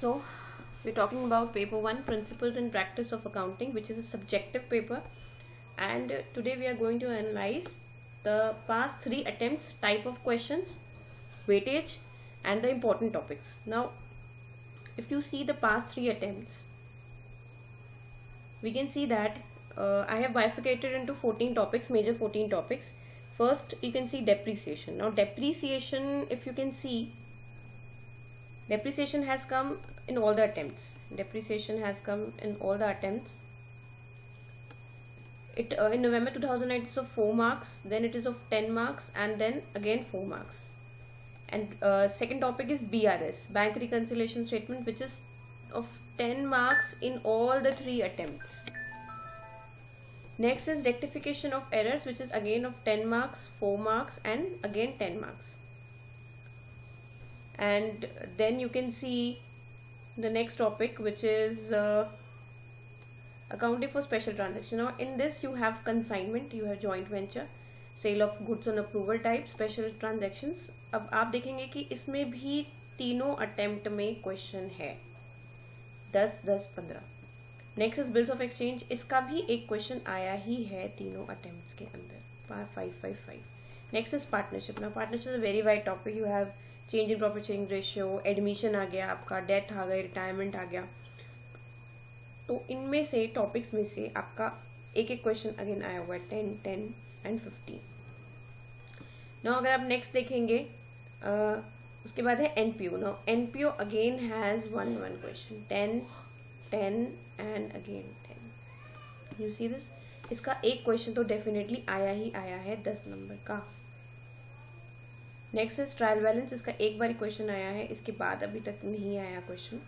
So we're talking about paper 1, Principles and Practice of Accounting, which is a subjective paper, and today we are going to analyze the past 3 attempts, type of questions, weightage and the important topics. Now if you see the past 3 attempts, we can see that I have bifurcated into 14 topics, major 14 topics. First you can see depreciation. Now depreciation, if you can see, depreciation has come in all the attempts. Depreciation has come in all the attempts. It in November 2008 is of 4 marks, then it is of 10 marks, and then again 4 marks. And second topic is BRS, bank reconciliation statement, which is of 10 marks in all the 3 attempts. Next is rectification of errors, which is again of 10 marks, 4 marks and again 10 marks. And then you can see the next topic, which is accounting for special transaction. Now in this you have consignment, you have joint venture, sale of goods on approval type, special transactions. अब आप देखेंगे कि इसमें भी तीनों attempt में question है, 10, 10, 15. Next is bills of exchange, इसका भी एक क्वेश्चन आया ही है तीनों अटेम्प्ट्स के अंदर, 5, 5, 5. Next is partnership. ना partnership is a very wide topic. You have change in profit sharing ratio, admission आ गया आपका, डेथ आ गई, रिटायरमेंट आ गया. तो इनमें से टॉपिक्स में से आपका एक एक क्वेश्चन अगेन आया हुआ है, 10, 10 एंड 15. नाउ अगर आप नेक्स्ट देखेंगे उसके बाद है NPO. Now NPO again has one question, 10, 10 and again 10. You see this, इसका एक क्वेश्चन तो डेफिनेटली आया ही आया है 10 नंबर का. नेक्स्ट इज ट्रायल बैलेंस, इसका एक बार क्वेश्चन आया है, इसके बाद अभी तक नहीं आया क्वेश्चन.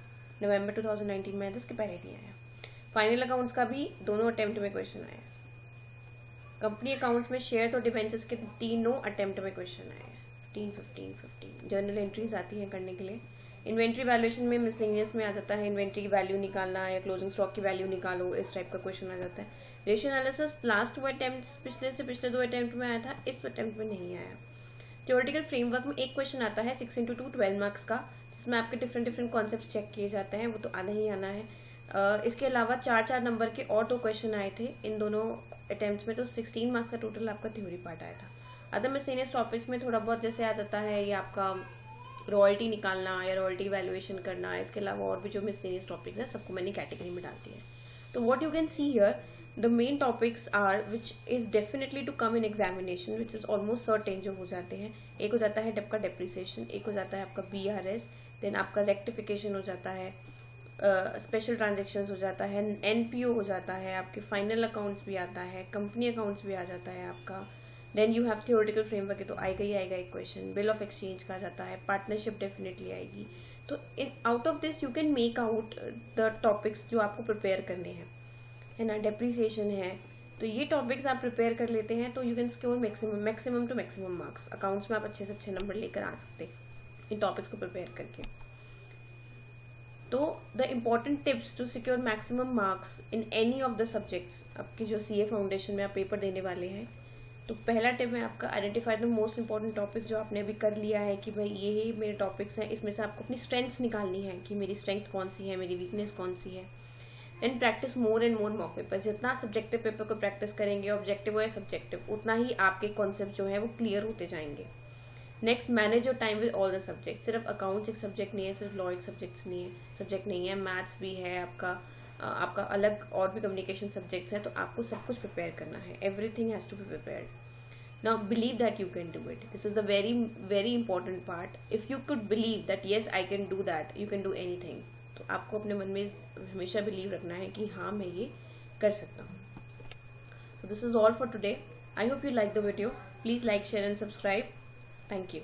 नवंबर 2019 में आया था, इसके पहले नहीं आया. फाइनल अकाउंट्स का भी दोनों अटेम्प्ट में क्वेश्चन आया. कंपनी अकाउंट्स में शेयर्स और डिबेंचर्स के तीनों अटेम्प्ट में क्वेश्चन आए हैं, 15, 15. जर्नल एंट्रीज आती हैं करने के लिए. इन्वेंट्री वैल्यूएशन में मिसलेनियस में आ जाता है, इन्वेंट्री की वैल्यू निकालना या क्लोजिंग स्टॉक की वैल्यू निकालो, इस टाइप का क्वेश्चन आ जाता है. रेशियो एनालिसिस लास्ट 2 अटेम्प्ट्स, पिछले 2 अटेम्प्ट में आया था, इस अटेम्प्ट में नहीं आया. थ्योरेटिकल फ्रेमवर्क में एक क्वेश्चन आता है 6 into 2, 12 मार्क्स का, जिसमें आपके डिफरेंट कॉन्सेप्ट चेक किए जाते हैं, वो तो आना ही आना है. इसके अलावा 4 नंबर के और 2 क्वेश्चन आए थे इन दोनों अटेम्प्ट्स में, तो 16 मार्क्स का टोटल आपका थ्योरी पार्ट आया था. अदर मिसलेनियस टॉपिक्स में थोड़ा बहुत जैसे आ जाता है, ये आपका रॉयल्टी निकालना या रॉयल्टी वैल्यूएशन करना. इसके अलावा और भी जो मिसलेनियस टॉपिक्स है सबको मैंने कैटेगरी में डाल दिया है. तो what you can see here, the main topics are which is definitely to come in examination, which is almost certain जो हो जाते हैं. एक हो जाता है आपका डेप्रिसिएशन, एक हो जाता है आपका BRS, देन आपका रेक्टिफिकेशन हो जाता है, स्पेशल ट्रांजेक्शन्स हो जाता है, एनपीओ हो जाता है, आपके फाइनल अकाउंट्स भी आता है, कंपनी अकाउंट्स भी आ जाता है आपका. Then you have theoretical framework, तो आएगा ही आएगा एक क्वेश्चन. बिल ऑफ एक्सचेंज का जाता है, पार्टनरशिप डेफिनेटली आएगी. तो in out of this you can make out the topics जो आपको प्रिपेयर करने हैं, है ना. डेप्रिसिएशन है, तो ये टॉपिक्स आप प्रिपेयर कर लेते हैं तो you can score maximum to maximum marks. Accounts में आप अच्छे से अच्छे नंबर लेकर आ सकते हैं इन टॉपिक्स को प्रिपेयर करके. तो the important tips to secure maximum marks in any of the subjects, आपकी जो CA फाउंडेशन में आप पेपर देने वाले हैं, तो पहला टिप है आपका identify the most important topics, जो आपने अभी कर लिया है कि भाई ये मेरे टॉपिक्स हैं, इसमें से आपको अपनी स्ट्रेंथ्स निकालनी है कि मेरी स्ट्रेंथ कौन सी है, मेरी वीकनेस कौन सी है. Then practice more and more mock paper. जितना सब्जेक्टिव पेपर को प्रैक्टिस करेंगे, ऑब्जेक्टिव हो या सब्जेक्टिव, उतना ही आपके कॉन्सेप्ट जो है वो क्लियर होते जाएंगे. Next, manage your time with all the subject. सिर्फ अकाउंट्स एक सब्जेक्ट नहीं है, सिर्फ लॉ एक सब्जेक्ट नहीं है, मैथ्स भी है आपका अलग और भी कम्युनिकेशन सब्जेक्ट्स हैं, तो आपको सब कुछ प्रिपेयर करना है. Everything has to be prepared. Now believe that you can do it. This is the very important part. If you could believe that yes I can do that, you can do anything. तो आपको अपने मन में हमेशा believe रखना है कि हाँ मैं ये कर सकता हूँ. So this is all for today. I hope you like the video. Please like, share and subscribe. Thank you.